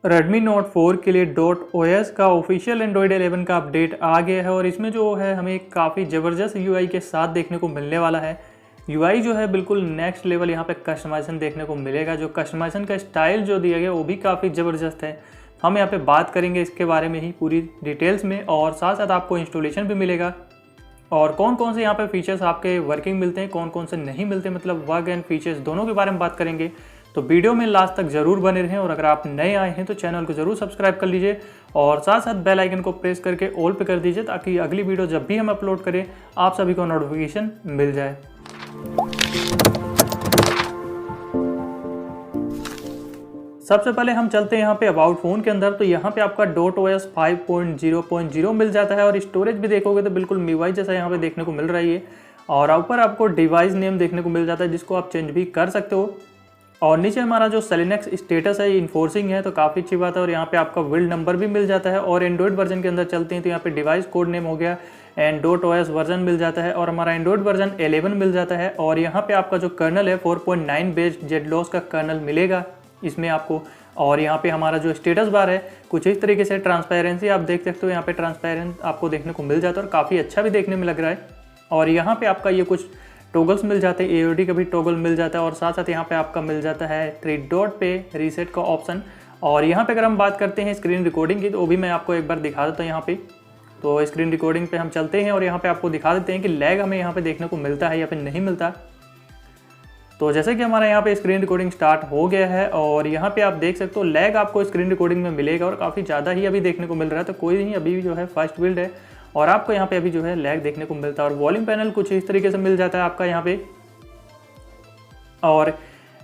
Redmi Note 4 के लिए DotOS का ऑफिशियल एंड्रॉयड 11 का अपडेट आ गया है और इसमें जो है हमें काफ़ी ज़बरदस्त UI के साथ देखने को मिलने वाला है। UI जो है बिल्कुल नेक्स्ट लेवल यहाँ पे कस्टमाइजेशन देखने को मिलेगा। जो कस्टमाइजेशन का स्टाइल जो दिया गया वो भी काफ़ी ज़बरदस्त है। हम यहाँ पे बात करेंगे इसके बारे में ही पूरी डिटेल्स में और साथ साथ आपको इंस्टॉलेशन भी मिलेगा और कौन कौन से यहाँ पे फीचर्स आपके वर्किंग मिलते हैं, कौन कौन से नहीं मिलते, मतलब वर्क एंड फीचर्स दोनों के बारे में बात करेंगे। तो वीडियो में लास्ट तक ज़रूर बने रहें और अगर आप नए आए हैं तो चैनल को ज़रूर सब्सक्राइब कर लीजिए और साथ साथ बेल आइकन को प्रेस करके ऑल पे कर दीजिए ताकि अगली वीडियो जब भी हम अपलोड करें आप सभी को नोटिफिकेशन मिल जाए। सबसे पहले हम चलते हैं यहाँ पे अबाउट फ़ोन के अंदर। तो यहाँ पे आपका DotOS 5.0.0 मिल जाता है और स्टोरेज भी देखोगे तो बिल्कुल MIUI जैसा यहाँ पे देखने को मिल रहा है और ऊपर आपको डिवाइस नेम देखने को मिल जाता है जिसको आप चेंज भी कर सकते हो। और नीचे हमारा जो सेलिनेक्स स्टेटस है इन्फोर्सिंग है तो काफ़ी अच्छी बात है और यहाँ पे आपका बिल्ड नंबर भी मिल जाता है। और एंड्रॉइड वर्जन के अंदर चलते हैं तो यहाँ पे डिवाइस कोड नेम हो गया एंड DotOS वर्जन मिल जाता है और हमारा एंड्रॉइड वर्जन 11 मिल जाता है। और यहाँ पे आपका जो कर्नल है 4.9 बेस्ड ज़ेडलोस का कर्नल मिलेगा इसमें आपको। और यहाँ पे हमारा जो स्टेटस बार है कुछ इस तरीके से ट्रांसपेरेंसी आप देख सकते हो, यहाँ पे ट्रांसपेरेंट आपको देखने को मिल जाता है और काफ़ी अच्छा भी देखने में लग रहा है। और यहाँ पे आपका ये कुछ टॉगल्स मिल जाते हैं, AOD का भी टॉगल मिल जाता है और साथ साथ यहाँ पे आपका मिल जाता है 3 डॉट पे रीसेट का ऑप्शन। और यहाँ पे अगर हम बात करते हैं स्क्रीन रिकॉर्डिंग की तो वो भी मैं आपको एक बार दिखा देता हूँ यहाँ पे। तो स्क्रीन रिकॉर्डिंग पे हम चलते हैं और यहाँ पे आपको दिखा देते हैं कि लैग हमें यहाँ पे देखने को मिलता है या फिर नहीं मिलता। तो जैसे कि हमारा यहाँ पे स्क्रीन रिकॉर्डिंग स्टार्ट हो गया है और यहाँ पे आप देख सकते हो लैग आपको स्क्रीन रिकॉर्डिंग में मिलेगा और काफ़ी ज़्यादा ही अभी देखने को मिल रहा है। तो कोई नहीं, अभी जो है फर्स्ट बिल्ड है और आपको यहाँ पे अभी जो है लैग देखने को मिलता है। और वॉल्यूम पैनल कुछ इस तरीके से मिल जाता है आपका यहाँ पे और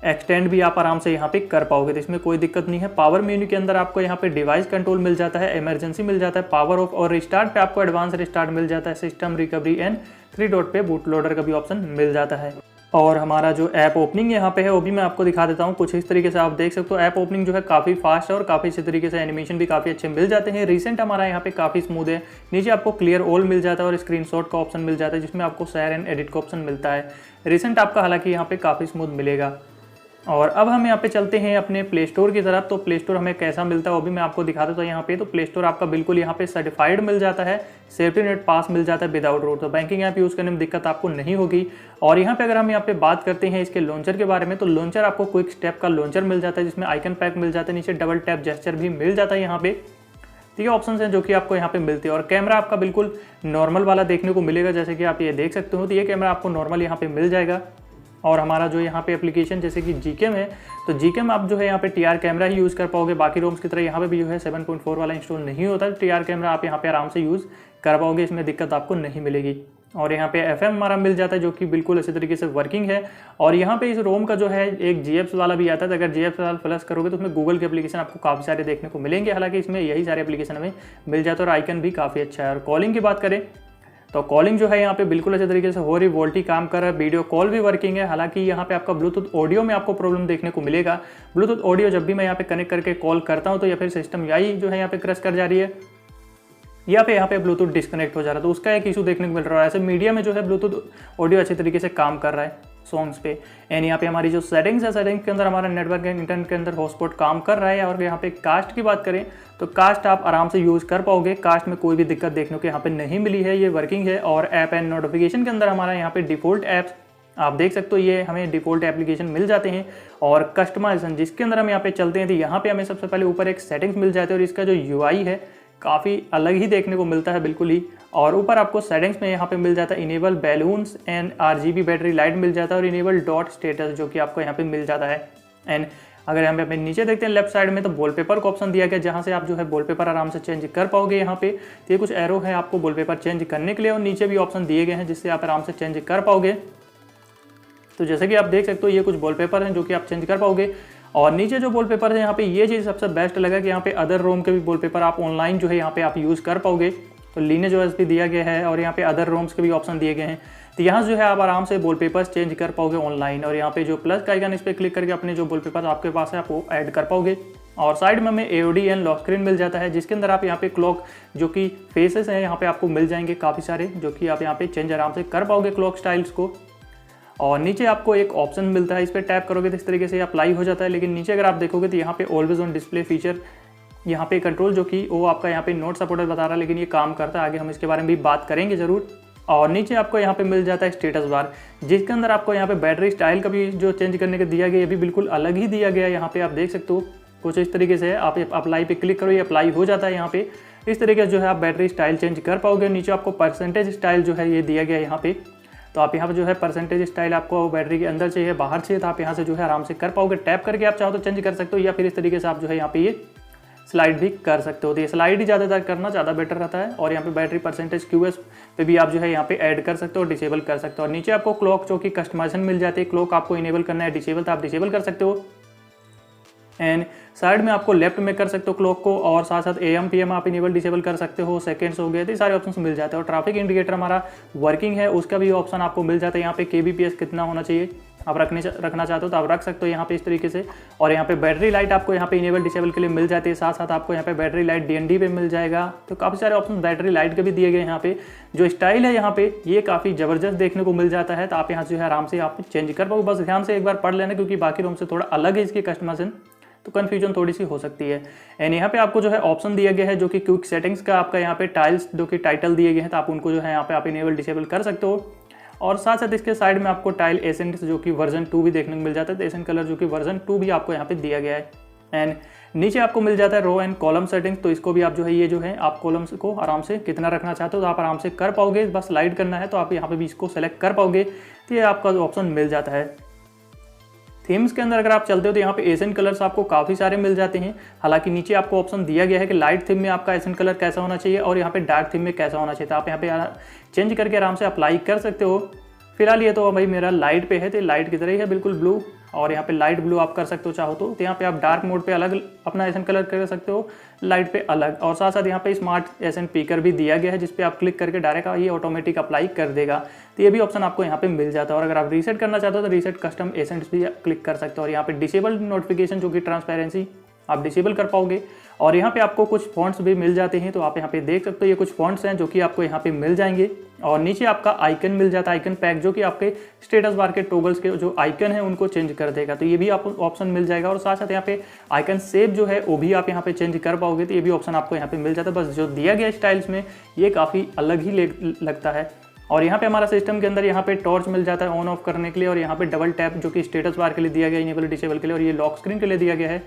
एक्सटेंड भी आप आराम से यहाँ पे कर पाओगे तो इसमें कोई दिक्कत नहीं है। पावर मेन्यू के अंदर आपको यहाँ पे डिवाइस कंट्रोल मिल जाता है, इमरजेंसी मिल जाता है, पावर ऑफ और रिस्टार्ट पे आपको एडवांस रिस्टार्ट मिल जाता है, सिस्टम रिकवरी एंड 3 डॉट पे बूट लोडर का भी ऑप्शन मिल जाता है। और हमारा जो ऐप ओपनिंग यहाँ पे है वो भी मैं आपको दिखा देता हूँ। कुछ इस तरीके से आप देख सकते हो ऐप ओपनिंग जो है काफ़ी फास्ट है और काफ़ी अच्छे तरीके से एनिमेशन भी काफ़ी अच्छे मिल जाते हैं। रिसेंट हमारा यहाँ पे काफ़ी स्मूथ है। नीचे आपको क्लियर ऑल मिल जाता है और स्क्रीनशॉट का ऑप्शन मिल जाता है जिसमें आपको शेयर एंड एडिट का ऑप्शन मिलता है। रिसेंट आपका हालांकि यहाँ पे काफ़ी स्मूथ मिलेगा। और अब हम यहाँ पे चलते हैं अपने प्ले स्टोर की तरफ। तो प्ले स्टोर हमें कैसा मिलता है वो भी मैं आपको दिखा देता हूँ यहाँ पे। तो प्ले स्टोर आपका बिल्कुल यहाँ पे सर्टिफाइड मिल जाता है, सेफ्टी नेट पास मिल जाता है विदाउट रूट। तो बैंकिंग ऐप यूज़ करने में दिक्कत आपको नहीं होगी। और यहाँ पे अगर हम यहाँ पे बात करते हैं इसके लॉन्चर के बारे में तो लॉन्चर आपको क्विक स्टेप का लॉन्चर मिल जाता है जिसमें आइकन पैक मिल जाता है, नीचे डबल टैप जेस्चर भी मिल जाता है यहाँ पे। तो ये ऑप्शन हैं जो कि आपको यहाँ पे मिलते हैं। और कैमरा आपका बिल्कुल नॉर्मल वाला देखने को मिलेगा जैसे कि आप ये देख सकते हो। तो ये कैमरा आपको नॉर्मल यहाँ पे मिल जाएगा। और हमारा जो यहाँ पे एप्लीकेशन जैसे कि GCam है तो GCam आप जो है यहाँ पे TR कैमरा ही यूज़ कर पाओगे। बाकी रोम्स की तरह यहाँ पे भी जो है 7.4 वाला इंस्टॉल नहीं होता है। TR कैमरा आप यहाँ पे आराम से यूज़ कर पाओगे, इसमें दिक्कत आपको नहीं मिलेगी। और यहाँ पे FM हमारा मिल जाता है जो कि बिल्कुल अच्छे तरीके से वर्किंग है। और यहाँ पे इस रोम का जो है एक GFs वाला भी आता है। अगर GFs वाला प्लस करोगे तो उसमें गूगल के एप्लीकेशन आपको काफ़ी सारे देखने को मिलेंगे। हालांकि इसमें यही सारे एप्लीकेशन हमें मिल जाते हैं और आइकन भी काफ़ी अच्छा है। और कॉलिंग की बात करें तो कॉलिंग जो है यहाँ पे बिल्कुल अच्छे तरीके से हो रही, वोल्टी काम कर रहा है, वीडियो कॉल भी वर्किंग है। हालांकि यहाँ पे आपका ब्लूटूथ ऑडियो में आपको प्रॉब्लम देखने को मिलेगा। ब्लूटूथ ऑडियो जब भी मैं यहाँ पे कनेक्ट करके कॉल करता हूँ तो या फिर सिस्टम UI जो है यहाँ पे क्रश कर जा रही है या फिर यहाँ पे ब्लूटूथ डिस्कनेक्ट हो जा रहा है तो उसका एक इशू देखने को मिल रहा है। ऐसे मीडिया में जो है ब्लूटूथ ऑडियो अच्छे तरीके से काम कर रहा है सॉन्ग्स पे। एंड यहाँ पे हमारी जो सेटिंग्स है, सेटिंग्स के अंदर हमारा नेटवर्क एंड इंटरनेट के अंदर हॉटस्पॉट काम कर रहा है। और यहाँ पे कास्ट की बात करें तो कास्ट आप आराम से यूज़ कर पाओगे, कास्ट में कोई भी दिक्कत देखने को यहाँ पे नहीं मिली है, ये वर्किंग है। और ऐप एंड नोटिफिकेशन के अंदर हमारा यहाँ पे डिफ़ॉल्ट ऐप्स आप देख सकते हो, ये हमें डिफ़ॉल्ट एप्लीकेशन मिल जाते हैं। और कस्टमाइजेशन जिसके अंदर हम यहाँ पे चलते हैं तो यहाँ पे हमें सबसे पहले ऊपर एक सेटिंग्स मिल जाती है और इसका जो UI है काफ़ी अलग ही देखने को मिलता है बिल्कुल ही। और ऊपर आपको सेटिंग्स में यहाँ पे मिल जाता है enable balloons and RGB battery light मिल जाता है और इनेबल डॉट स्टेटस जो कि आपको यहाँ पे मिल जाता है। एंड अगर हम पे नीचे देखते हैं लेफ्ट साइड में तो वॉलपेपर का ऑप्शन दिया गया जहाँ से आप जो है वॉलपेपर आराम से चेंज कर पाओगे। यहाँ पे तो ये कुछ एरो है आपको वॉलपेपर चेंज करने के लिए और नीचे भी ऑप्शन दिए गए हैं जिससे आप आराम से चेंज कर पाओगे। तो जैसे कि आप देख सकते हो ये कुछ वॉलपेपर हैं जो कि आप चेंज कर पाओगे। और नीचे जो वॉलपेपर है यहाँ पे ये चीज़ सबसे बेस्ट लगा कि यहाँ पे अदर रोम के भी वॉलपेपर आप ऑनलाइन जो है यहाँ पे आप यूज़ कर पाओगे। तो लीनेज OS भी दिया गया है और यहाँ पे अदर रोम्स के भी ऑप्शन दिए गए हैं। तो यहाँ जो है आप आराम से वॉलपेपर्स चेंज कर पाओगे ऑनलाइन। और यहाँ पे जो प्लस का आइकन इस पर क्लिक करके अपने जो वॉलपेपर आपके पास है आप वो ऐड कर पाओगे। और साइड में हमें AOD एंड लॉक स्क्रीन मिल जाता है जिसके अंदर आप यहाँ पे क्लॉक जो कि फेसेस हैं यहाँ पे आपको मिल जाएंगे काफ़ी सारे जो कि आप यहाँ पे चेंज आराम से कर पाओगे क्लॉक स्टाइल्स को। और नीचे आपको एक ऑप्शन मिलता है, इस पर टैप करोगे तो इस तरीके से अप्लाई हो जाता है। लेकिन नीचे अगर आप देखोगे तो यहाँ पे ऑलवेज ऑन डिस्प्ले फीचर यहाँ पे कंट्रोल जो कि वो आपका यहाँ पे नॉट सपोर्टेड बता रहा है, लेकिन ये काम करता है, आगे हम इसके बारे में भी बात करेंगे ज़रूर। और नीचे आपको यहाँ पे मिल जाता है स्टेटस बार, जिसके अंदर आपको यहाँ पे बैटरी स्टाइल का भी जो चेंज करने का दिया गया, ये भी बिल्कुल अलग ही दिया गया है। यहाँ पे आप देख सकते हो कुछ इस तरीके से आप अप्लाई पे क्लिक करो, ये अप्लाई हो जाता है। यहाँ पे इस तरीके से जो है आप बैटरी स्टाइल चेंज कर पाओगे। नीचे आपको परसेंटेज स्टाइल जो है ये दिया गया है यहाँ पे, तो आप यहाँ पे जो है परसेंटेज स्टाइल आपको बैटरी के अंदर चाहिए बाहर चाहिए, तो आप यहाँ से जो है आराम से कर पाओगे। टैप करके आप चाहो तो चेंज कर सकते हो, या फिर इस तरीके से आप जो है यहाँ पे ये स्लाइड भी कर सकते हो। तो ये स्लाइड ही ज़्यादातर करना ज़्यादा बेटर रहता है। और यहाँ पे बैटरी परसेंटेज QS पे भी आप जो है यहाँ पे ऐड कर सकते हो, डिसेबल कर सकते हो। और नीचे आपको क्लॉक जो कि कस्टमाइजेशन मिल जाती है, क्लॉक आपको इनेबल करना है डिसेबल, तो आप डिसेबल कर सकते हो। एंड साइड में आपको लेफ्ट में कर सकते हो क्लॉक को, और साथ साथ AM PM आप इनेबल डिसेबल कर सकते हो, सेकंड्स हो गए, तो सारे ऑप्शन मिल जाते हैं। और ट्रैफिक इंडिकेटर हमारा वर्किंग है, उसका भी ऑप्शन आपको मिल जाता है। यहाँ पे kbps कितना होना चाहिए आप रखना चाहते हो तो आप रख सकते हो यहाँ पे इस तरीके से। और यहाँ पे बैटरी लाइट आपको यहाँ पे इनेबल डिसेबल के लिए मिल जाती है, साथ साथ आपको यहाँ पे बैटरी लाइट DND पे मिल जाएगा। तो काफ़ी सारे ऑप्शन बैटरी लाइट के भी दिए गए यहाँ पे। जो स्टाइल है यहाँ पे ये काफ़ी ज़बरदस्त देखने को मिल जाता है, तो आप यहाँ से जो है आराम से आप चेंज कर पाओगे। बस ध्यान से एक बार पढ़ लेना, क्योंकि बाकी रोम से थोड़ा अलग है इसकी कस्टमाइजेशन, तो कन्फ्यूजन थोड़ी सी हो सकती है। एंड यहाँ पे आपको जो है ऑप्शन दिया गया है जो कि क्विक सेटिंग्स का, आपका यहाँ पे टाइल्स जो कि टाइटल दिए गए हैं, तो आप उनको जो है यहाँ पे आप इनेबल डिसेबल कर सकते हो। और साथ साथ इसके साइड में आपको टाइल एसेंट जो कि वर्जन 2 भी देखने को मिल जाता है, तो एसेंट कलर जो कि वर्जन 2 भी आपको यहाँ पे दिया गया है। एंड नीचे आपको मिल जाता है रो एंड कॉलम सेटिंग्स, तो इसको भी आप जो है ये जो है आप कॉलम्स को आराम से कितना रखना चाहते हो तो आप आराम से कर पाओगे। बस स्लाइड करना है तो आप यहाँ पे भी इसको सेलेक्ट कर पाओगे, तो ये आपका ऑप्शन मिल जाता है। थीम्स के अंदर अगर आप चलते हो तो यहाँ पे एसेंट कलर्स आपको काफ़ी सारे मिल जाते हैं। हालांकि नीचे आपको ऑप्शन दिया गया है कि लाइट थीम में आपका एसेंट कलर कैसा होना चाहिए और यहाँ पे डार्क थीम में कैसा होना चाहिए, तो आप यहाँ पे चेंज करके आराम से अप्लाई कर सकते हो। फिलहाल ये तो भाई मेरा लाइट पे है, तो लाइट की तरह ही है बिल्कुल ब्लू, और यहाँ पे लाइट ब्लू आप कर सकते हो चाहो तो यहाँ पे आप डार्क मोड पे अलग अपना एसेंट कलर कर सकते हो, लाइट पे अलग। और साथ साथ यहाँ पे स्मार्ट एसेंट पिकर भी दिया गया है, जिस पे आप क्लिक करके डायरेक्ट ये ऑटोमेटिक अप्लाई कर देगा, तो ये भी ऑप्शन आपको यहाँ पे मिल जाता है। और अगर आप रीसेट करना चाहते हो तो रीसेट कस्टम एसेंट्स भी क्लिक कर सकते हो। और यहाँ पे डिसेबल नोटिफिकेशन जो कि ट्रांसपेरेंसी आप डिसेबल कर पाओगे। और यहाँ पे आपको कुछ फॉन्ट्स भी मिल जाते हैं, तो आप यहाँ पे देख सकते हो ये कुछ फॉन्ट्स हैं जो कि आपको यहाँ पे मिल जाएंगे। और नीचे आपका आइकन मिल जाता है, आइकन पैक, जो कि आपके स्टेटस बार के टॉगल्स के जो आइकन है उनको चेंज कर देगा, तो ये भी आपको ऑप्शन मिल जाएगा। और साथ साथ यहाँ पे आइकन शेप जो है वो भी आप यहाँ पे चेंज कर पाओगे, तो ये भी ऑप्शन आपको यहाँ पे मिल जाता है। बस जो दिया गया स्टाइल्स में ये काफ़ी अलग ही लगता है। और यहाँ पे हमारा सिस्टम के अंदर यहाँ पे टॉर्च मिल जाता है ऑन ऑफ करने के लिए, और यहाँ पे डबल टैप जो कि स्टेटस बार के लिए दिया गया, इनेबल डिसेबल के लिए, और ये लॉक स्क्रीन के लिए दिया गया है।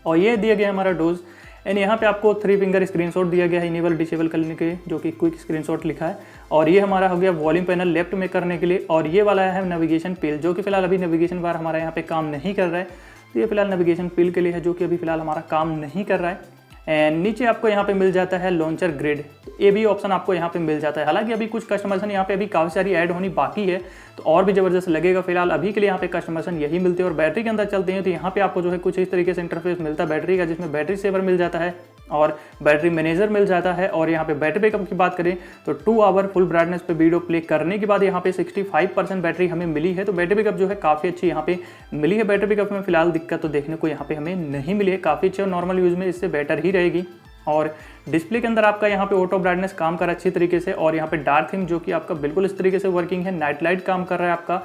और ये दिया गया है हमारा डोज। एंड यहाँ पे आपको 3 फिंगर स्क्रीनशॉट दिया गया है इनेबल डिसेबल करने के, जो कि क्विक स्क्रीनशॉट लिखा है। और ये हमारा हो गया वॉल्यूम पैनल लेफ्ट में करने के लिए। और ये वाला है नेविगेशन पिल, जो कि फिलहाल अभी नेविगेशन बार हमारा यहाँ पे काम नहीं कर रहा है, तो ये फिलहाल नेविगेशन पिल के लिए है, जो कि अभी फिलहाल हमारा काम नहीं कर रहा है। एंड नीचे आपको यहाँ पे मिल जाता है लॉन्चर ग्रिड, तो ये भी ऑप्शन आपको यहाँ पे मिल जाता है। हालांकि अभी कुछ कस्टमाइजेशन यहाँ पे अभी काफ़ी सारी ऐड होनी बाकी है, तो और भी ज़बरदस्त लगेगा। फिलहाल अभी के लिए यहाँ पे कस्टमाइजेशन यही मिलते हैं। और बैटरी के अंदर चलते हैं तो यहाँ पे आपको जो है कुछ इस तरीके से इंटरफेस मिलता है बैटरी का, जिसमें बैटरी सेवर मिल जाता है और बैटरी मैनेजर मिल जाता है। और यहाँ पे बैटरी बैकअप की बात करें तो 2 आवर फुल ब्राइटनेस पे वीडियो प्ले करने के बाद यहाँ पे 65% बैटरी हमें मिली है, तो बैटरी बैकअप जो है काफ़ी अच्छी यहाँ पे मिली है। बैटरी बैकअप में फिलहाल दिक्कत तो देखने को यहाँ पे हमें नहीं मिली है, काफ़ी अच्छी, और नॉर्मल यूज़ में इससे बेटर ही रहेगी। और डिस्प्ले के अंदर आपका यहाँ पे ऑटो ब्राइटनेस काम कर रहा है अच्छी तरीके से। और यहाँ पे डार्क थीम जो कि आपका बिल्कुल इस तरीके से वर्किंग है, नाइट लाइट काम कर रहा है आपका।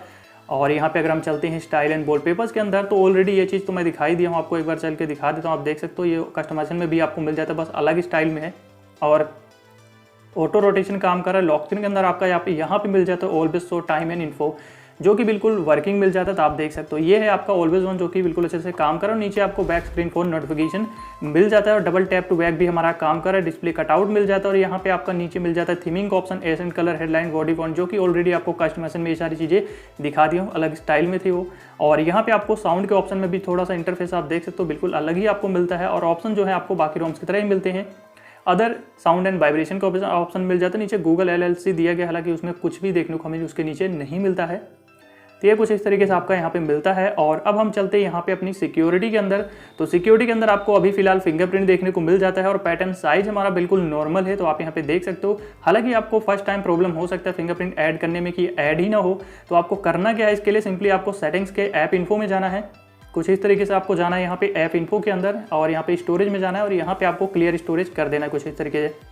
और यहाँ पे अगर हम चलते हैं स्टाइल एंड वॉलपेपर्स के अंदर, तो ऑलरेडी ये चीज़ तो मैं दिखाई दिया हूँ आपको, एक बार चल के दिखा देता हूँ। आप देख सकते हो ये कस्टमाइजेशन में भी आपको मिल जाता है, बस अलग स्टाइल में है। और ऑटो रोटेशन काम कर रहा है। लॉक स्क्रीन के अंदर आपका यहाँ पे मिल जाता है always show time and info, जो कि बिल्कुल वर्किंग मिल जाता है, तो आप देख सकते हो ये है आपका ऑलवेज ऑन, जो कि बिल्कुल अच्छे से काम कर रहा है। नीचे आपको बैक स्क्रीन फोन नोटिफिकेशन मिल जाता है, और डबल टैप टू बैक भी हमारा काम कर रहा है। डिस्प्ले कटआउट मिल जाता है। और यहाँ पे आपका नीचे मिल जाता है theming option, accent colour, headline, body font, जो कि ऑलरेडी आपको कस्टमाइजेशन में ये सारी चीज़ें दिखा दी हूँ, अलग स्टाइल में थी वो। और यहाँ पे आपको साउंड के ऑप्शन में भी थोड़ा सा इंटरफेस आप देख सकते हो बिल्कुल अलग ही आपको मिलता है। और ऑप्शन जो है आपको बाकी रोम्स की तरह ही मिलते हैं। अदर साउंड एंड वाइब्रेशन का ऑप्शन मिल जाता है। नीचे गूगल LLC दिया गया, हालांकि उसमें कुछ भी देखने को हमें उसके नीचे नहीं मिलता है, तो ये कुछ इस तरीके से आपका यहाँ पे मिलता है। और अब हम चलते हैं यहाँ पे अपनी सिक्योरिटी के अंदर, तो सिक्योरिटी के अंदर आपको अभी फिलहाल फिंगरप्रिंट देखने को मिल जाता है। और पैटर्न साइज हमारा बिल्कुल नॉर्मल है, तो आप यहाँ पे देख सकते हो। हालांकि आपको फर्स्ट टाइम प्रॉब्लम हो सकता है फिंगरप्रिंट ऐड करने में कि ऐड ही ना हो, तो आपको करना क्या है, इसके लिए सिंपली आपको सेटिंग्स के ऐप इन्फो में जाना है। कुछ इस तरीके से आपको जाना है यहाँ पे ऐप इन्फो के अंदर, और यहाँ पे स्टोरेज में जाना है, और यहाँ पे आपको क्लियर स्टोरेज कर देना है कुछ इस तरीके से।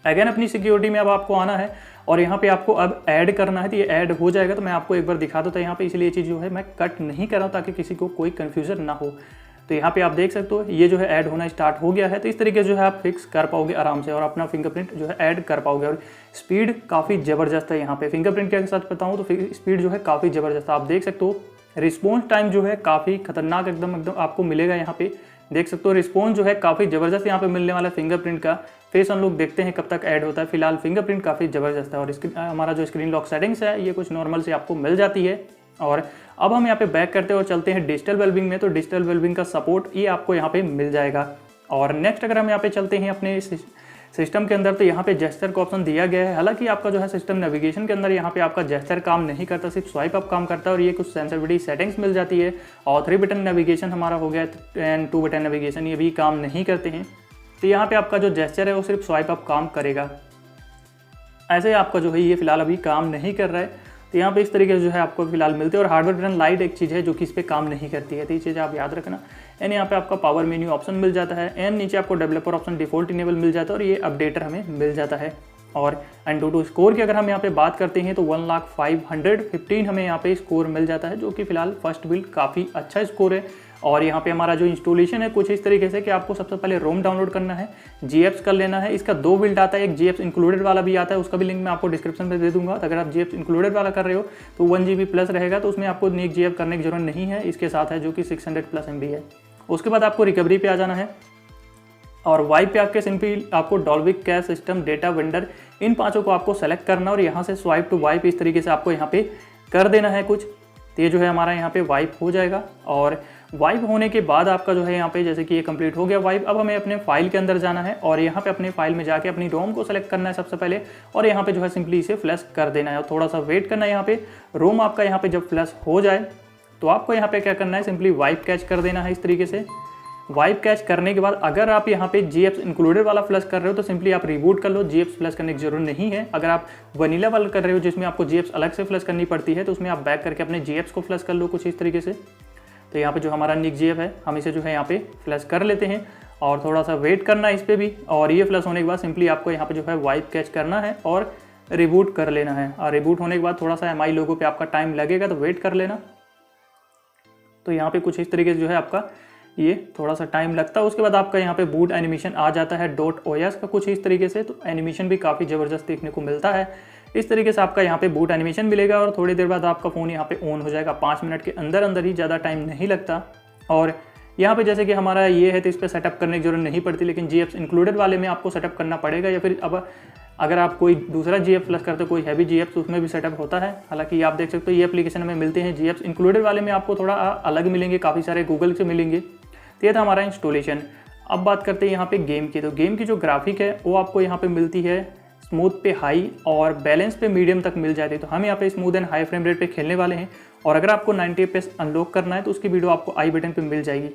अगेन अपनी सिक्योरिटी में अब आपको आना है, और यहाँ पे आपको अब ऐड करना है, तो ये ऐड हो जाएगा। तो मैं आपको एक बार दिखा दूँ, तो यहाँ पे इसलिए ये चीज़ जो है मैं कट नहीं कर रहा हूँ, ताकि किसी को कोई कन्फ्यूजन ना हो। तो यहाँ पे आप देख सकते हो ये जो है ऐड होना स्टार्ट हो गया है। तो इस तरीके से जो है आप फिक्स कर पाओगे आराम से और अपना फिंगरप्रिंट जो है ऐड कर पाओगे। और स्पीड काफ़ी ज़बरदस्त है यहाँ पे, फिंगरप्रिंट के साथ बताऊँ तो स्पीड जो है काफ़ी ज़बरदस्त है। आप देख सकते हो रिस्पॉन्स टाइम जो है काफ़ी खतरनाक एकदम आपको मिलेगा। यहाँ पे देख सकते हो रिस्पॉन्स जो है काफ़ी ज़बरदस्त यहाँ पे मिलने वाला है फिंगरप्रिंट का। फेस हम लोग देखते हैं कब तक ऐड होता है। फिलहाल फिंगरप्रिंट काफ़ी ज़बरदस्त है और हमारा जो स्क्रीन लॉक सेटिंग्स है ये कुछ नॉर्मल से आपको मिल जाती है। और अब हम यहाँ पे बैक करते हैं और चलते हैं डिजिटल वेलबिंग में। तो डिजिटल वेलबिंग का सपोर्ट ये आपको यहाँ पे मिल जाएगा। और नेक्स्ट अगर हम यहाँ पे चलते हैं अपने सिस्टम के अंदर, तो यहाँ पे जेस्चर का ऑप्शन दिया गया है। हालांकि आपका जो है सिस्टम नेविगेशन के अंदर यहाँ पे आपका जेस्चर काम नहीं करता, सिर्फ स्वाइप अप काम करता है। और ये कुछ सेंसिटिविटी सेटिंग्स मिल जाती है। और 3 बटन नेविगेशन हमारा हो गया एंड 2 बटन नेविगेशन ये भी काम नहीं करते हैं। तो यहाँ पे आपका जो जेस्चर है वो सिर्फ स्वाइप अप काम करेगा। ऐसे आपका जो है ये फिलहाल अभी काम नहीं कर रहा है। तो यहाँ पे इस तरीके से जो है आपको फिलहाल मिलते हैं। और हार्डवेयर बटन लाइट एक चीज़ है जो कि इस पर काम नहीं करती है, तो ये चीज़ आप याद रखना। एंड यहाँ पे आपका पावर मेन्यू ऑप्शन मिल जाता है। एंड नीचे आपको डेवलपर ऑप्शन डिफॉल्ट इनेबल मिल जाता है और ये अपडेटर हमें मिल जाता है। और AnTuTu स्कोर की अगर हम यहाँ पे बात करते हैं तो 1,05,115 हमें यहाँ पे स्कोर मिल जाता है, जो कि फिलहाल फर्स्ट बिल्ड काफ़ी अच्छा स्कोर है। और यहाँ पे हमारा जो इंस्टॉलेशन है कुछ इस तरीके से कि आपको सबसे पहले रोम डाउनलोड करना है, GApps कर लेना है। इसका 2 बिल्ड आता है, एक GApps इंक्लूडेड वाला भी आता है, उसका भी लिंक मैं आपको डिस्क्रिप्शन में दे दूंगा। तो अगर आप GApps इंक्लूडेड वाला कर रहे हो तो 1 GB प्लस रहेगा, तो उसमें आपको निक GApps करने की जरूरत नहीं है। इसके साथ है जो कि 600+ MB है। उसके बाद आपको रिकवरी पे आ जाना है और वाइप पे आके सिंपली आपको Dolby cache system data vendor in 5 को आपको सेलेक्ट करना और यहाँ से स्वाइप टू वाइप इस तरीके से आपको यहाँ पे कर देना है कुछ। तो ये जो है हमारा यहाँ पे वाइप हो जाएगा। और वाइप होने के बाद आपका जो है यहाँ पे जैसे कि ये कंप्लीट हो गया वाइप। अब हमें अपने फाइल के अंदर जाना है और यहाँ पे अपने फाइल में जाके अपनी रोम को सेलेक्ट करना है सबसे पहले और यहाँ पे जो है सिंपली इसे फ्लैश कर देना है और थोड़ा सा वेट करना है। यहाँ पे रोम आपका यहाँ पे जब फ्लैश हो जाए तो आपको यहाँ पे क्या करना है, सिंपली वाइप कैच कर देना है इस तरीके से। वाइप कैच करने के बाद अगर आप यहाँ पे GApps इंक्लूडेड वाला फ्लश कर रहे हो तो सिंपली आप रिबूट कर लो, GApps फ्लश करने की जरूरत नहीं है। अगर आप वनीला वाला कर रहे हो जिसमें आपको GApps अलग से फ्लश करनी पड़ती है तो उसमें आप बैक करके अपने GApps को फ्लश कर लो कुछ इस तरीके से। तो यहाँ पे जो हमारा निक GApp है हम इसे जो है यहाँ पे फ्लश कर लेते हैं और थोड़ा सा वेट करना है इस पर भी। और ये फ्लश होने के बाद सिंपली आपको यहाँ पे जो है वाइप कैच करना है और रिबूट कर लेना है। और रिबूट होने के बाद थोड़ा सा MI लोगो पे आपका टाइम लगेगा तो वेट कर लेना। तो यहाँ पे कुछ इस तरीके से जो है आपका ये थोड़ा सा टाइम लगता है। उसके बाद आपका यहाँ पे बूट एनिमेशन आ जाता है DotOS का कुछ इस तरीके से। तो एनिमेशन भी काफ़ी ज़बरदस्त देखने को मिलता है। इस तरीके से आपका यहाँ पे बूट एनिमेशन मिलेगा और थोड़ी देर बाद आपका फ़ोन यहाँ पे ऑन हो जाएगा। 5 मिनट के अंदर अंदर ही, ज़्यादा टाइम नहीं लगता। और यहाँ पे जैसे कि हमारा ये है तो इस पर सेटअप करने की जरूरत नहीं पड़ती, लेकिन GApps इंक्लूडेड वाले में आपको सेटअप करना पड़ेगा। या फिर अब अगर आप कोई दूसरा GApps प्लस करते हो, कोई हैवी GApps, तो उसमें भी सेटअप होता है। हालांकि आप देख सकते हो ये एप्लीकेशन में मिलते हैं। GApps इंक्लूडेड वाले में आपको थोड़ा अलग मिलेंगे, काफ़ी सारे गूगल से मिलेंगे। तो ये था हमारा इंस्टॉलेशन। अब बात करते हैं यहाँ पे गेम की। तो गेम की जो ग्राफिक है वो आपको यहाँ पे मिलती है स्मूथ पे हाई और बैलेंस पे मीडियम तक मिल जाती है। तो हम यहाँ पे smooth and high frame rate पे खेलने वाले हैं। और अगर आपको 90 FPS अनलॉक करना है तो उसकी वीडियो आपको आई बटन पे मिल जाएगी।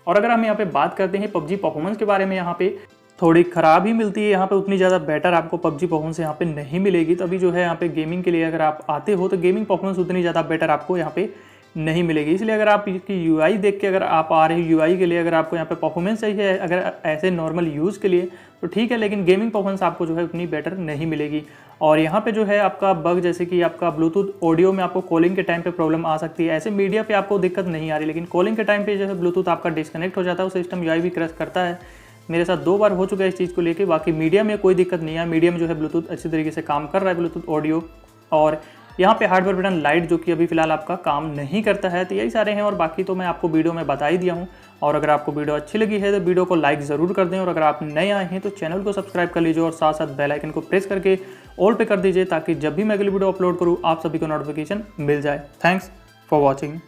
और अगर हम यहाँ पे बात करते हैं PUBG परफॉर्मेंस के बारे में, यहाँ पे थोड़ी ख़राब ही मिलती है। यहाँ पे उतनी ज़्यादा बेटर आपको PUBG परफॉर्मेंस यहाँ पे नहीं मिलेगी। तो अभी जो है यहाँ पे गेमिंग के लिए अगर आप आते हो तो गेमिंग परफॉर्मेंस उतनी ज़्यादा बेटर आपको यहाँ पे नहीं मिलेगी। इसलिए अगर आप इसकी UI देख के अगर आप आ रहे हो UI के लिए, अगर आपको यहाँ पे परफॉर्मेंस चाहिए अगर ऐसे नॉर्मल यूज़ के लिए तो ठीक है, लेकिन गेमिंग परफॉर्मेंस आपको जो है उतनी बेटर नहीं मिलेगी। और यहाँ पे जो है आपका बग जैसे कि आपका ब्लूटूथ ऑडियो में आपको कॉलिंग के टाइम पे प्रॉब्लम आ सकती है। ऐसे मीडिया पे आपको दिक्कत नहीं आ रही, लेकिन कॉलिंग के टाइम पे जैसे ब्लूटूथ आपका डिस्कनेक्ट हो जाता है, वो सिस्टम UI भी क्रैश करता है। मेरे साथ 2 बार हो चुका है इस चीज़ को लेके। बाकी मीडिया में कोई दिक्कत नहीं है, मीडिया में जो है ब्लूटूथ अच्छी तरीके से काम कर रहा है, ब्लूटूथ ऑडियो। और यहाँ पे हार्डवेयर बटन लाइट जो कि अभी फिलहाल आपका काम नहीं करता है। तो यही सारे हैं और बाकी तो मैं आपको वीडियो में बता ही दिया हूँ। और अगर आपको वीडियो अच्छी लगी है तो वीडियो को लाइक ज़रूर कर दें। और अगर आप नए आए हैं तो चैनल को सब्सक्राइब कर लीजिए और साथ साथ बेल आइकन को प्रेस करके ऑल पे कर दीजिए, ताकि जब भी मैं अगली वीडियो अपलोड करूँ आप सभी को नोटिफिकेशन मिल जाए। Thanks for watching.